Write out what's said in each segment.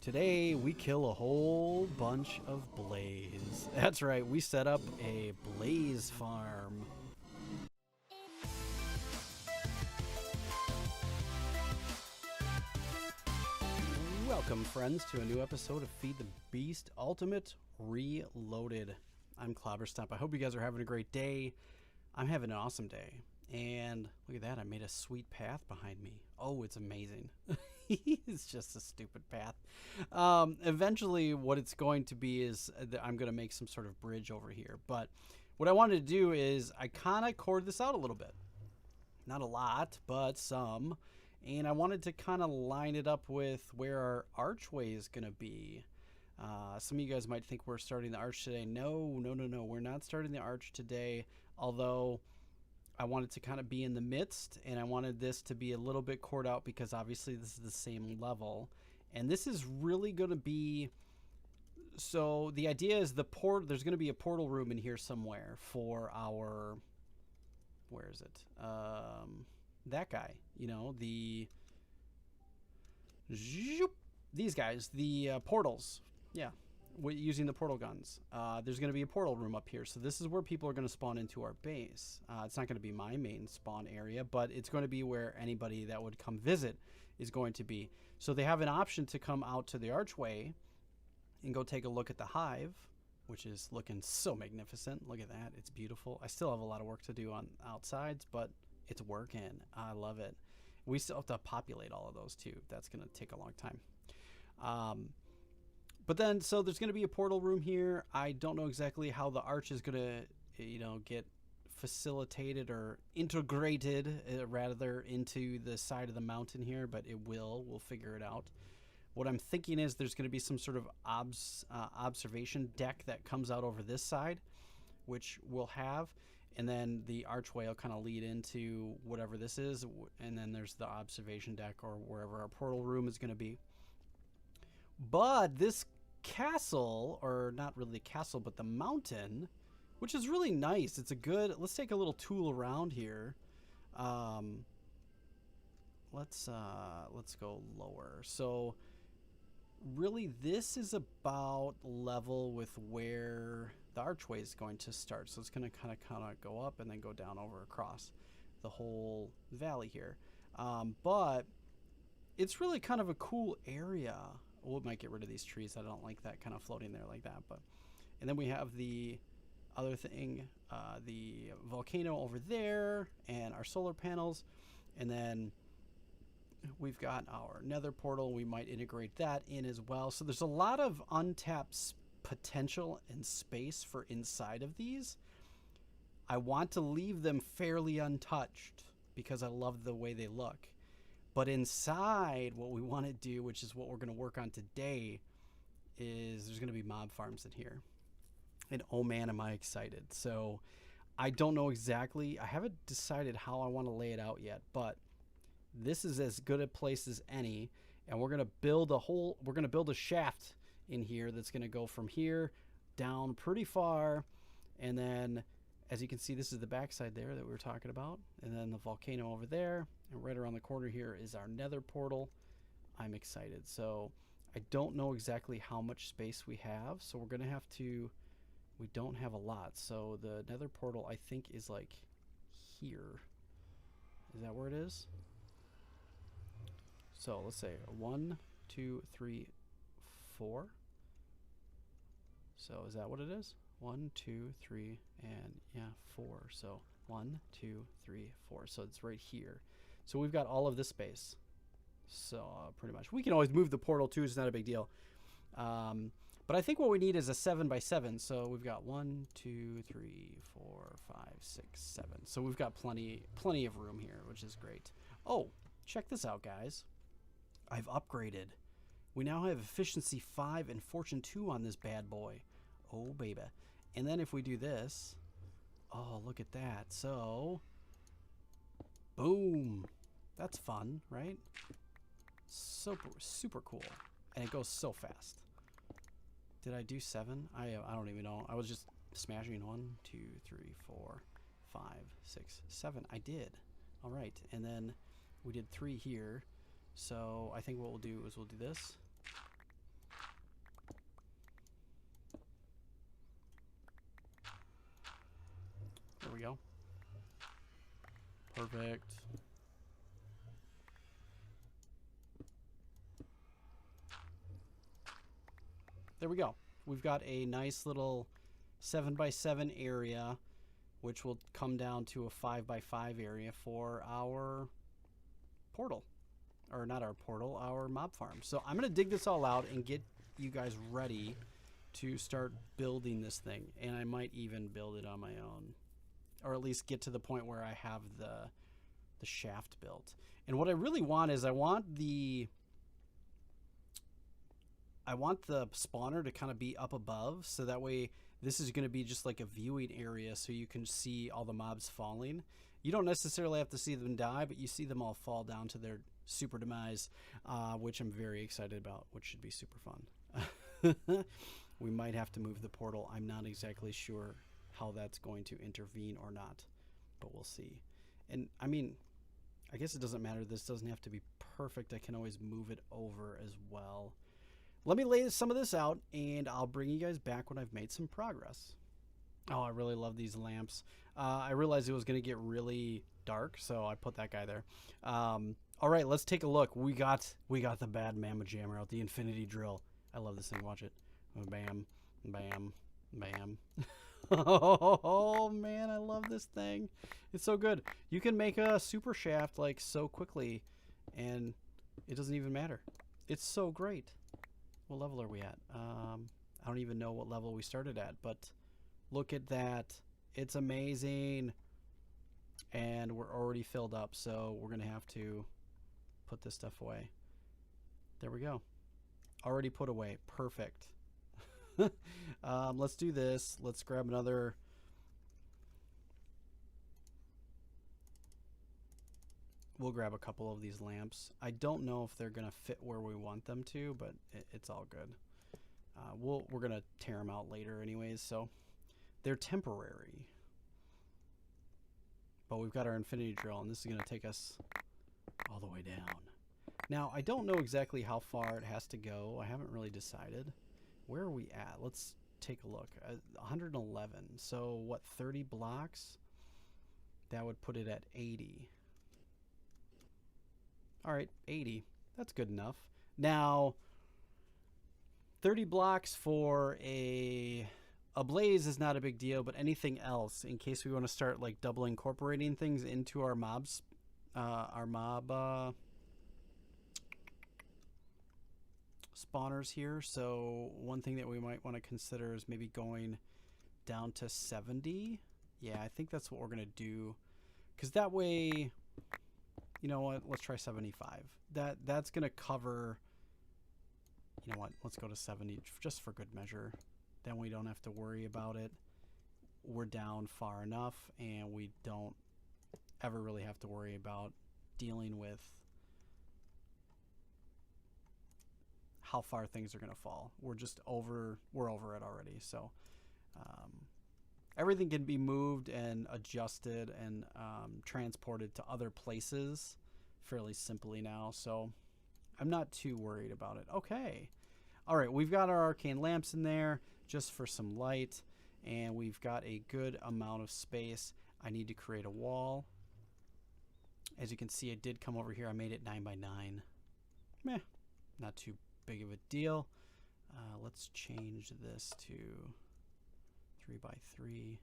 Today we kill a whole bunch of blaze. That's right, we set up a blaze farm. Welcome friends to a new episode of Feed the Beast Ultimate Reloaded. I'm Clobberstomp. I hope you guys are having a great day. I'm having an awesome day. And look at that, I made a sweet path behind me. Oh, it's amazing. It's just a stupid path. Eventually what it's going to be is that I'm going to make some sort of bridge over here. But what I wanted to do is I kind of cored this out a little bit. Not a lot, but some. And I wanted to kind of line it up with where our archway is going to be. Some of you guys might think we're starting the arch today. No. We're not starting the arch today. Although I wanted to kind of be in the midst, and I wanted this to be a little bit cored out because obviously this is the same level. And this is really going to be... So the idea is there's going to be a portal room in here somewhere for our... Where is it? That guy. You know, these guys. The portals. Yeah. Using the portal guns. There's going to be a portal room up here. So this is where people are going to spawn into our base. It's not going to be my main spawn area, but it's going to be where anybody that would come visit is going to be. So they have an option to come out to the archway and go take a look at the hive, which is looking so magnificent. Look at that. It's beautiful. I still have a lot of work to do on outsides, but it's working. I love it. We still have to populate all of those too. That's going to take a long time. But then, so there's going to be a portal room here. I don't know exactly how the arch is going to, get facilitated or integrated, rather, into the side of the mountain here, but it will. We'll figure it out. What I'm thinking is there's going to be some sort of observation deck that comes out over this side, which we'll have, and then the archway will kind of lead into whatever this is, and then there's the observation deck or wherever our portal room is going to be. But this castle, or not really castle, but the mountain, which is really nice. It's a good... Let's take a little tool around here. Let's go lower. So really this is about level with where the archway is going to start. So it's going to kind of go up and then go down over across the whole valley here. But it's really kind of a cool area. We might get rid of these trees. I don't like that kind of floating there like that. And then we have the other thing, the volcano over there, and our solar panels. And then we've got our Nether Portal. We might integrate that in as well. So there's a lot of untapped potential and space for inside of these. I want to leave them fairly untouched because I love the way they look. But inside, what we want to do, which is what we're going to work on today, is there's going to be mob farms in here. And oh man, am I excited. So I don't know exactly. I haven't decided how I want to lay it out yet, but this is as good a place as any. And we're going to build a shaft in here that's going to go from here down pretty far. And then, as you can see, this is the backside there that we were talking about. And then the volcano over there. And right around the corner here is our Nether Portal. I'm excited. So I don't know exactly how much space we have. So we're going to have to... We don't have a lot. So the Nether Portal, I think, is like here. Is that where it is? So let's say 1, 2, 3, 4. So is that what it is? 1, 2, 3, and yeah, 4. So 1, 2, 3, 4. So it's right here. So we've got all of this space. So pretty much. We can always move the portal too. It's not a big deal. But I think what we need is a 7 by 7. So we've got 1, 2, 3, 4, 5, 6, 7. So we've got plenty of room here, which is great. Oh, check this out, guys. I've upgraded. We now have efficiency 5 and fortune 2 on this bad boy. Oh, baby. And then if we do this, oh, look at that. So, boom. That's fun, right? Super cool. And it goes so fast. Did I do 7? I don't even know. I was just smashing 1, 2, 3, 4, 5, 6, 7. I did. All right. And then we did 3 here. So I think what we'll do is we'll do this. There we go. Perfect. There we go. We've got a nice little 7x7 area, which will come down to a 5x5 area for our portal. Or not our portal, our mob farm. So I'm going to dig this all out and get you guys ready to start building this thing. And I might even build it on my own. Or at least get to the point where I have the shaft built. And what I really want is I want the spawner to kind of be up above, so that way this is going to be just like a viewing area so you can see all the mobs falling. You don't necessarily have to see them die, but you see them all fall down to their super demise, which I'm very excited about, which should be super fun. We might have to move the portal. I'm not exactly sure how that's going to intervene or not, but we'll see. And I mean, I guess it doesn't matter. This doesn't have to be perfect. I can always move it over as well. Let me lay some of this out, and I'll bring you guys back when I've made some progress. Oh, I really love these lamps. I realized it was going to get really dark, so I put that guy there. All right, let's take a look. We got the bad mamma jammer out, the infinity drill. I love this thing. Watch it. Bam, bam, bam. Oh man, I love this thing. It's so good. You can make a super shaft like so quickly, and it doesn't even matter. It's so great. What level are we at? I don't even know what level we started at, but look at that. It's amazing. And we're already filled up, so we're going to have to put this stuff away. There we go. Already put away. Perfect. Let's do this. Let's grab another. We'll grab a couple of these lamps. I don't know if they're going to fit where we want them to, but it's all good. We're going to tear them out later anyways, so they're temporary. But we've got our infinity drill, and this is going to take us all the way down. Now, I don't know exactly how far it has to go. I haven't really decided. Where are we at? Let's take a look. 111. So, what, 30 blocks? That would put it at 80. All right, 80. That's good enough. Now, 30 blocks for a blaze is not a big deal, but anything else, in case we want to start like double incorporating things into our mobs, our mob spawners here. So one thing that we might want to consider is maybe going down to 70. Yeah, I think that's what we're going to do, because that way, you know what, let's try 75. That's going to cover, you know what, let's go to 70 just for good measure. Then we don't have to worry about it. We're down far enough, and we don't ever really have to worry about dealing with how far things are going to fall. We're over it already. So everything can be moved and adjusted and transported to other places fairly simply now. So I'm not too worried about it. Okay. All right, we've got our arcane lamps in there just for some light, and we've got a good amount of space. I need to create a wall. As you can see, I did come over here. I made it 9 by 9. Meh, not too big of a deal. Let's change this to 3 by 3,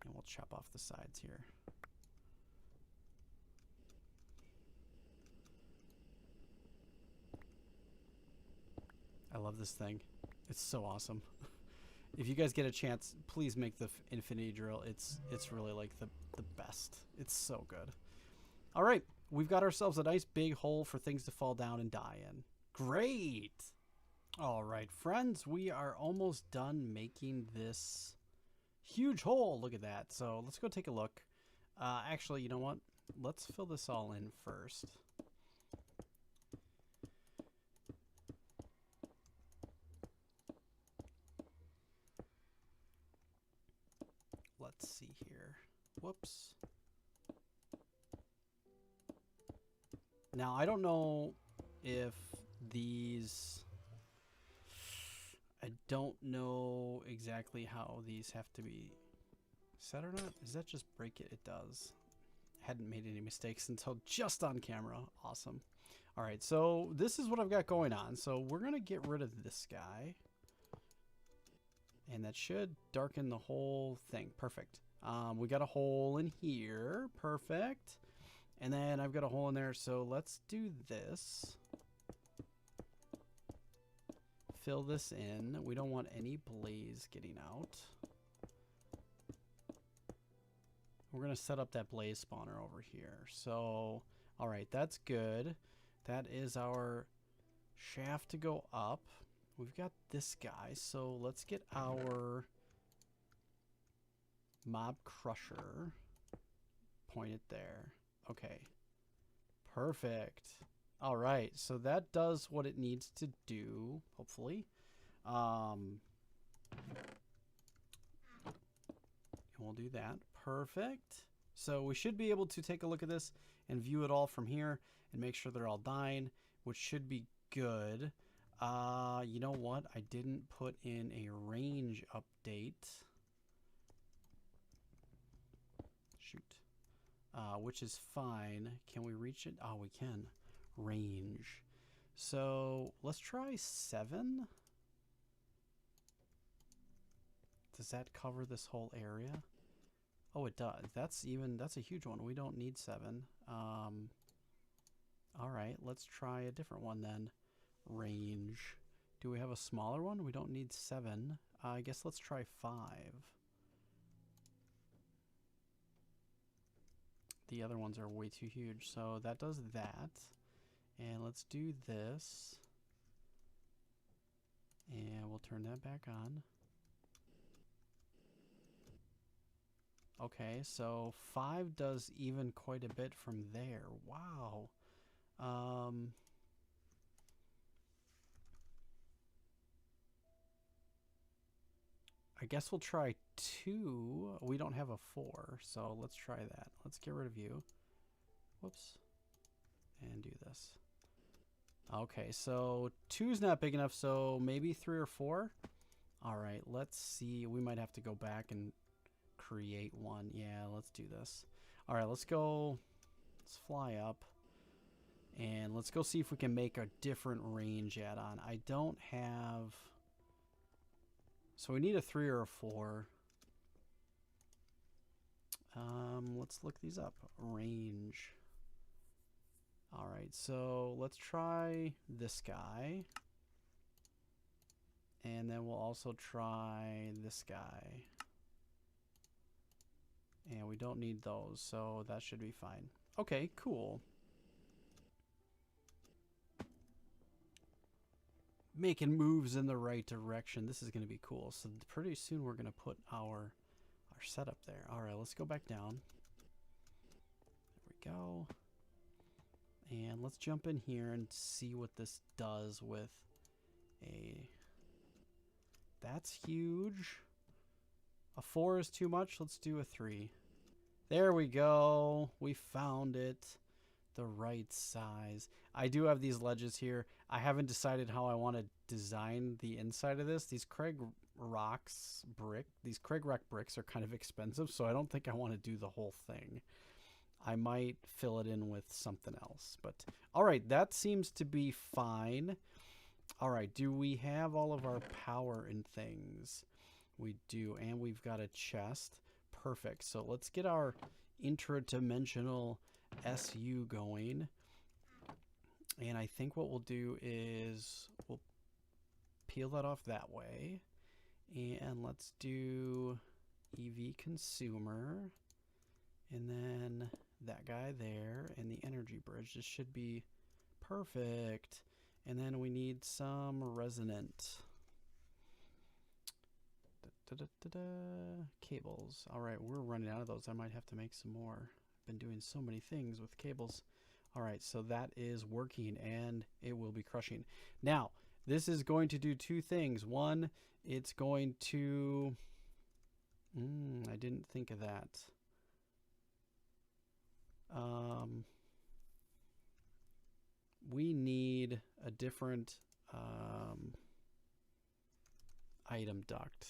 and we'll chop off the sides here. I love this thing. It's so awesome. If you guys get a chance, please make the infinity drill. It's really like the best. It's so good. All right, we've got ourselves a nice big hole for things to fall down and die in. Great. All right, friends, we are almost done making this huge hole. Look at that. So let's go take a look. Actually, you know what? Let's fill this all in first. Let's see here. Whoops. Now, I don't know if these... I don't know exactly how these have to be Is that or not? Does that just break it? It does. Hadn't made any mistakes until just on camera. Awesome. All right, so this is what I've got going on. So we're going to get rid of this guy. And that should darken the whole thing. Perfect. We got a hole in here. Perfect. And then I've got a hole in there. So let's do this. Fill this in. We don't want any blaze getting out. We're going to set up that blaze spawner over here. So, all right, that's good. That is our shaft to go up. We've got this guy. So let's get our mob crusher. Point it there. Okay. Perfect. All right. So that does what it needs to do, hopefully. And we'll do that. Perfect. So we should be able to take a look at this and view it all from here and make sure they're all dying, which should be good. You know what? I didn't put in a range update. Shoot. Which is fine. Can we reach it? Oh, we can. Range. So let's try 7. Does that cover this whole area? Oh, it does. That's a huge one. We don't need 7. All right, let's try a different one then. Range. Do we have a smaller one? We don't need 7. I guess let's try 5. The other ones are way too huge, so that does that. And let's do this. And we'll turn that back on. Okay, so 5 does even quite a bit from there. Wow. I guess we'll try 2. We don't have a 4, so let's try that. Let's get rid of you. Whoops. And do this. Okay, so 2 is not big enough, so maybe 3 or 4. All right, let's see. We might have to go back and create one. Yeah, let's do this. All right, let's go. Let's fly up. And let's go see if we can make a different range add-on. I don't have... So we need a 3 or a 4. Let's look these up. Range. All right, so let's try this guy. And then we'll also try this guy. And we don't need those, so that should be fine. Okay, cool. Making moves in the right direction. This is going to be cool. So pretty soon we're going to put our setup there. All right, let's go back down. There we go. And let's jump in here and see what this does with a... That's huge. A 4 is too much. Let's do a 3. There we go. We found it. The right size. I do have these ledges here. I haven't decided how I want to design the inside of this. These Craig Rock bricks are kind of expensive, so I don't think I want to do the whole thing. I might fill it in with something else. But all right, that seems to be fine. All right, do we have all of our power and things? We do, and we've got a chest. Perfect. So let's get our interdimensional SU going. And I think what we'll do is we'll peel that off that way. And let's do EV consumer. And then that guy there and the energy bridge. This should be perfect. And then we need some resonant. Cables. All right, we're running out of those. I might have to make some more. I've been doing so many things with cables. All right, so that is working and it will be crushing. Now, this is going to do 2 things. One, it's going to... I didn't think of that. We need a different item duct.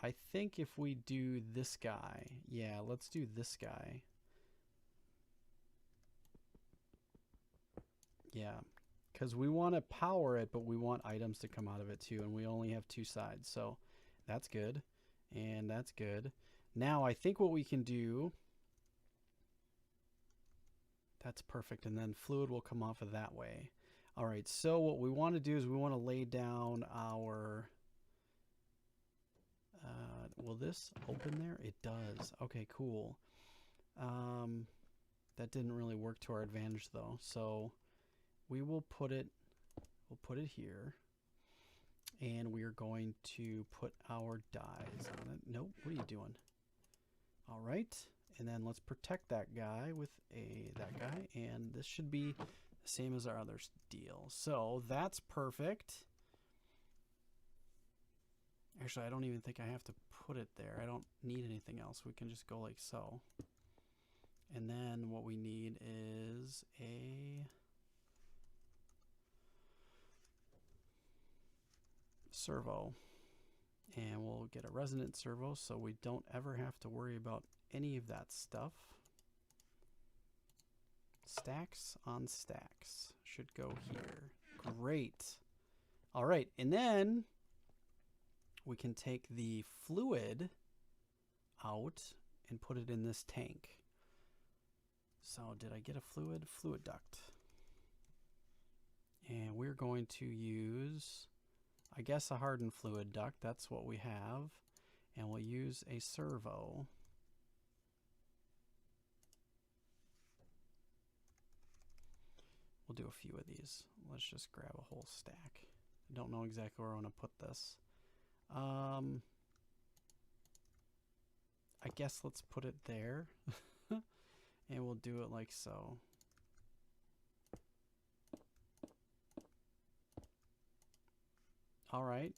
I think if we do this guy, yeah, let's do this guy. Yeah, because we want to power it, but we want items to come out of it too, and we only have 2 sides, so that's good, and that's good. Now I think what we can do, that's perfect, and then fluid will come off of that way. All right, so what we want to do is we want to lay down our... will this open there? It does. Okay, cool. That didn't really work to our advantage though, so we will put it, here, and we are going to put our dies on it. Nope, what are you doing? All right, and then let's protect that guy with that guy, and this should be the same as our other deal. So that's perfect. Actually, I don't even think I have to put it there. I don't need anything else. We can just go like so. And then what we need is a servo. And we'll get a resonant servo so we don't ever have to worry about any of that stuff. Stacks on stacks should go here. Great. All right, and then we can take the fluid out and put it in this tank. So did I get a fluid? Fluid duct. And we're going to use, I guess, a hardened fluid duct. That's what we have. And we'll use a servo. We'll do a few of these. Let's just grab a whole stack. I don't know exactly where I want to put this. I guess let's put it there. And we'll do it like so. All right.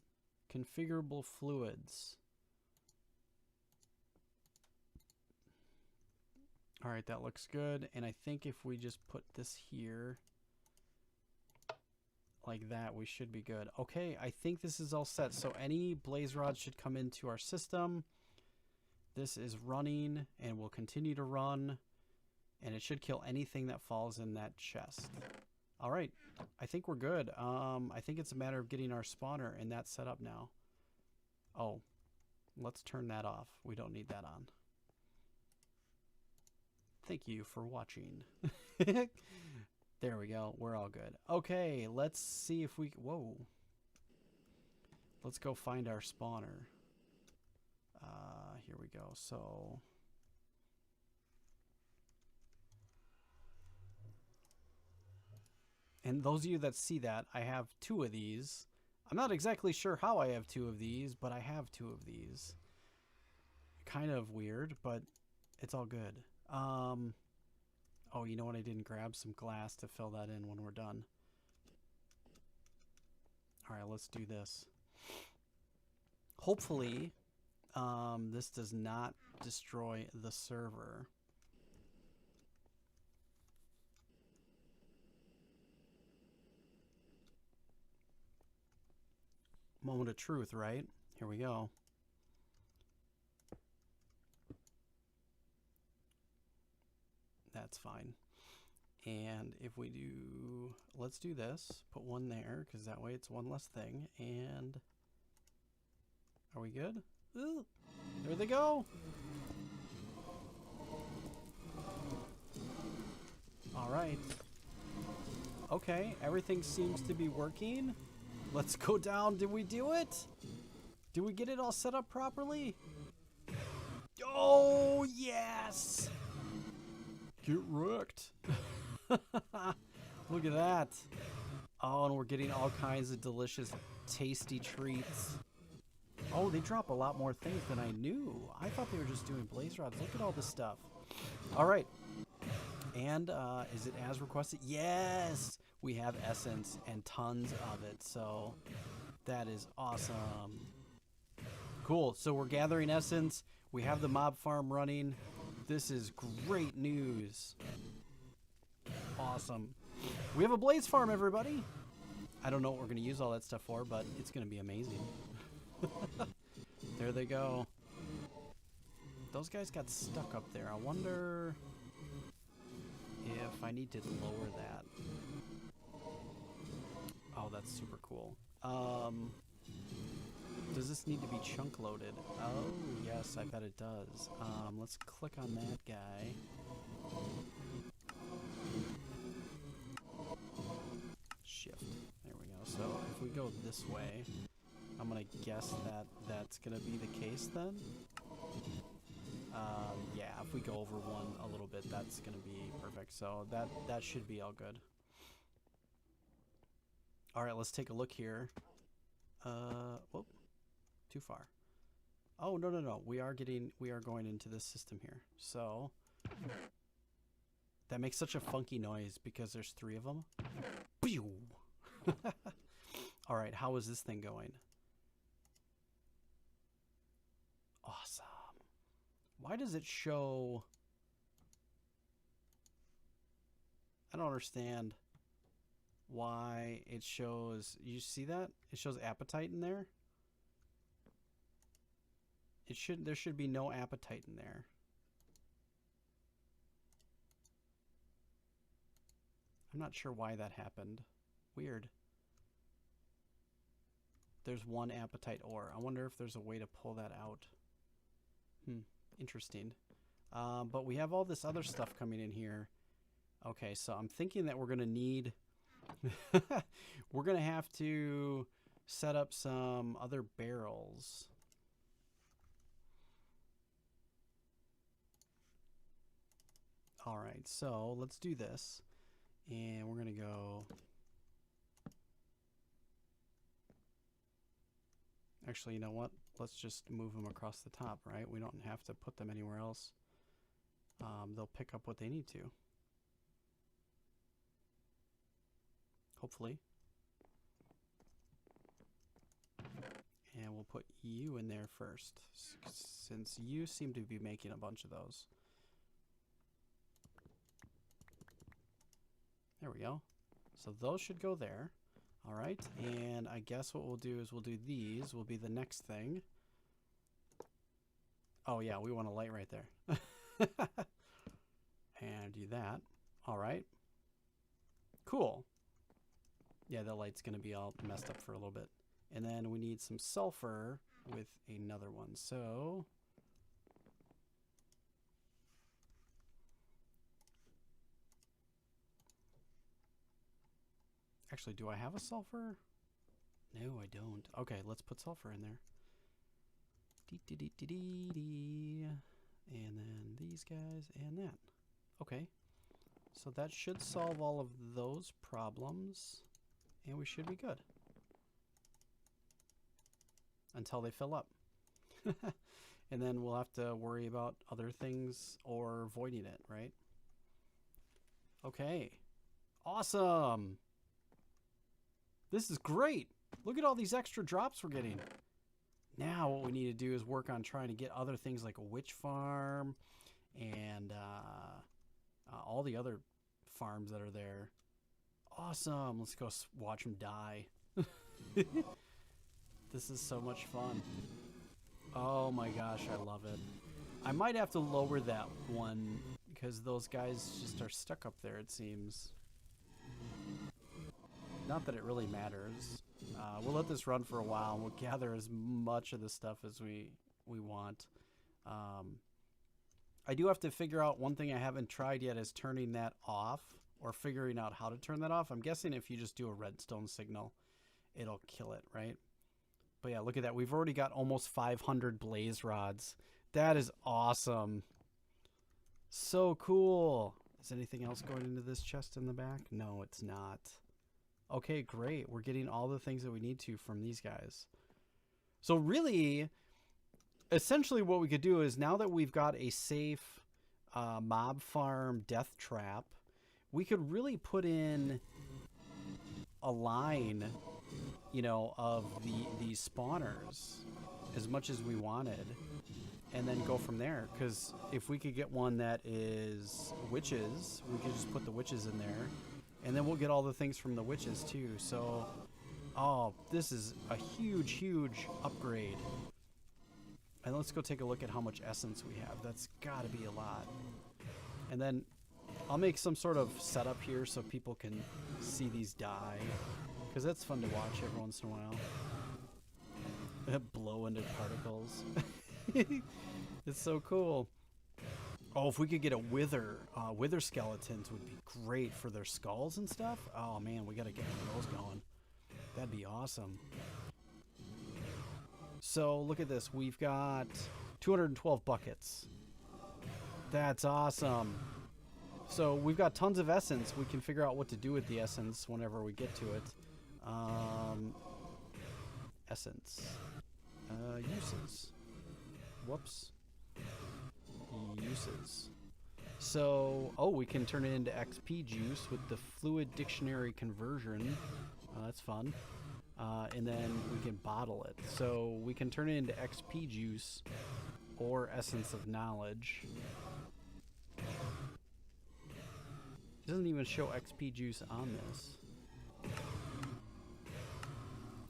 Configurable fluids. All right, that looks good. And I think if we just put this here like that, we should be good. Okay, I think this is all set. So any blaze rods should come into our system. This is running and will continue to run. And it should kill anything that falls in that chest. All right, I think we're good. I think it's a matter of getting our spawner and that set up now. Oh, let's turn that off. We don't need that on. Thank you for watching. There we go. We're all good. Okay, let's see if we... Whoa. Let's go find our spawner. Here we go. So... And those of you that see that, I have 2 of these. I'm not exactly sure how I have 2 of these, but I have 2 of these. Kind of weird, but it's all good. Oh, you know what? I didn't grab some glass to fill that in when we're done. All right, let's do this. Hopefully, this does not destroy the server. Moment of truth, right? Here we go. That's fine. And if we do, let's do this. Put one there, because that way it's one less thing. And are we good? Ooh, there they go. All right. Okay, everything seems to be working. Let's go down. Did we do it? Did we get it all set up properly? Oh, yes! Get wrecked. Look at that. Oh, and we're getting all kinds of delicious, tasty treats. Oh, they drop a lot more things than I knew. I thought they were just doing blaze rods. Look at all this stuff. All right. And is it as requested? Yes! We have essence and tons of it. So that is awesome. Cool. So we're gathering essence. We have the mob farm running. This is great news. Awesome. We have a blaze farm, everybody. I don't know what we're going to use all that stuff for, but it's going to be amazing. There they go. Those guys got stuck up there. I wonder if I need to lower that. Oh, that's super cool. Does this need to be chunk loaded? Oh, yes, I bet it does. Let's click on that guy. Shift. There we go. So if we go this way, I'm going to guess that that's going to be the case then. Yeah, if we go over one a little bit, that's going to be perfect. So that should be all good. All right, let's take a look here. Whoop, too far. Oh, no. We are going into this system here. So that makes such a funky noise because there's 3 of them. Pew! All right, how is this thing going? Awesome. Why does it show? I don't understand why it shows. You see that? It shows appetite in there. There should be no appetite in there. I'm not sure why that happened. Weird. There's 1 appetite ore. I wonder if there's a way to pull that out. Interesting. But we have all this other stuff coming in here. Okay, so I'm thinking that we're going to need... we're going to have to set up some other barrels. All right, so let's do this. And we're going to go... Actually, you know what? Let's just move them across the top, right? We don't have to put them anywhere else. They'll pick up what they need to. Hopefully. And we'll put you in there first, since you seem to be making a bunch of those. There we go. So those should go there. All right, and I guess what we'll do is we'll do these will be the next thing. Oh yeah, we want a light right there. And do that. All right. Cool. Yeah, the light's going to be all messed up for a little bit. And then we need some sulfur with another one. So actually, do I have a sulfur? No, I don't. Okay, let's put sulfur in there. And then these guys and that. Okay. So that should solve all of those problems. And we should be good. Until they fill up. And then we'll have to worry about other things or voiding it, right? Okay. Awesome. This is great. Look at all these extra drops we're getting. Now what we need to do is work on trying to get other things like a witch farm and all the other farms that are there. Awesome. Let's go watch them die. This is so much fun. Oh my gosh, I love it. I might have to lower that one because those guys just are stuck up there, it seems. Not that it really matters. We'll let this run for a while and we'll gather as much of the stuff as we want. I do have to figure out one thing I haven't tried yet is turning that off or figuring out how to turn that off. I'm guessing if you just do a redstone signal, it'll kill it, right? But yeah, look at that. We've already got almost 500 blaze rods. That is awesome. So cool. Is anything else going into this chest in the back? No, it's not. Okay, great. We're getting all the things that we need to from these guys. So really, essentially what we could do is now that we've got a safe mob farm death trap, we could really put in a line, you know, of these spawners as much as we wanted and then go from there. Because if we could get one that is witches, we could just put the witches in there. And then we'll get all the things from the witches too. So, oh, this is a huge, huge upgrade. And let's go take a look at how much essence we have. That's got to be a lot. And then I'll make some sort of setup here so people can see these die. Because that's fun to watch every once in a while. Blow into particles. It's so cool. Oh, if we could get a wither skeletons would be great for their skulls and stuff. Oh man, we got to get one of those going. That'd be awesome. So look at this. We've got 212 buckets. That's awesome. So we've got tons of essence. We can figure out what to do with the essence whenever we get to it. Essence. Uses. Whoops. Uses. So, oh, we can turn it into XP juice with the fluid dictionary conversion. That's fun. And then we can bottle it. So we can turn it into XP juice or essence of knowledge. It doesn't even show XP juice on this.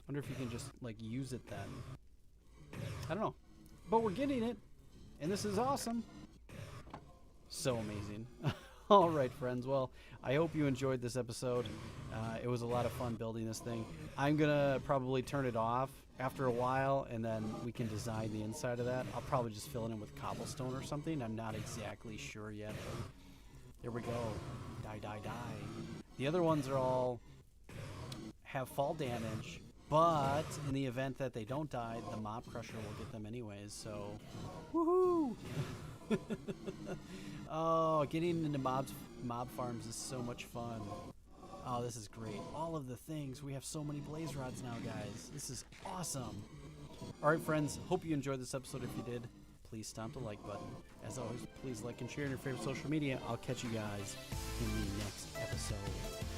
Wonder if you can just like use it then. I don't know. But we're getting it. And this is awesome. So amazing. All right, friends. Well, I hope you enjoyed this episode. It was a lot of fun building this thing. I'm going to probably turn it off after a while, and then we can design the inside of that. I'll probably just fill it in with cobblestone or something. I'm not exactly sure yet. But there we go. Die, die, die. The other ones are all have fall damage, but in the event that they don't die, the mob crusher will get them anyways. So, woohoo! Oh, getting into mob farms is so much fun. Oh, this is great. All of the things. We have so many blaze rods now, guys. This is awesome. All right, friends. Hope you enjoyed this episode. If you did, please stomp the like button. As always, please like and share on your favorite social media. I'll catch you guys in the next episode.